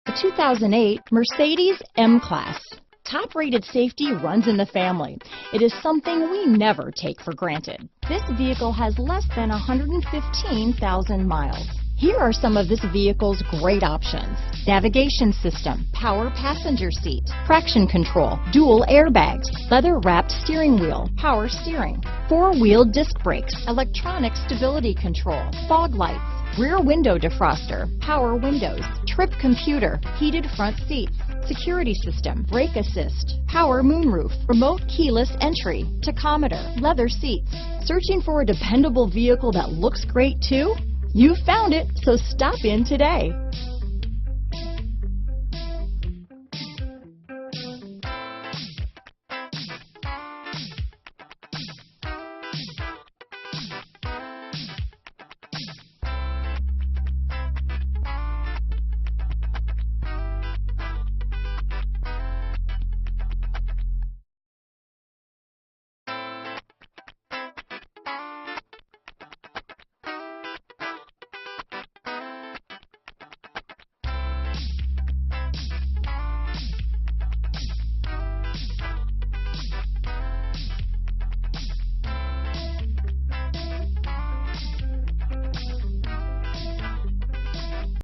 The 2008 Mercedes M-Class. Top-rated safety runs in the family. It is something we never take for granted. This vehicle has less than 115,000 miles. Here are some of this vehicle's great options: navigation system, power passenger seat, traction control, dual airbags, leather-wrapped steering wheel, power steering, four-wheel disc brakes, electronic stability control, fog lights, rear window defroster, power windows, trip computer, heated front seats, security system, brake assist, power moonroof, remote keyless entry, tachometer, leather seats. Searching for a dependable vehicle that looks great too? You found it, so stop in today.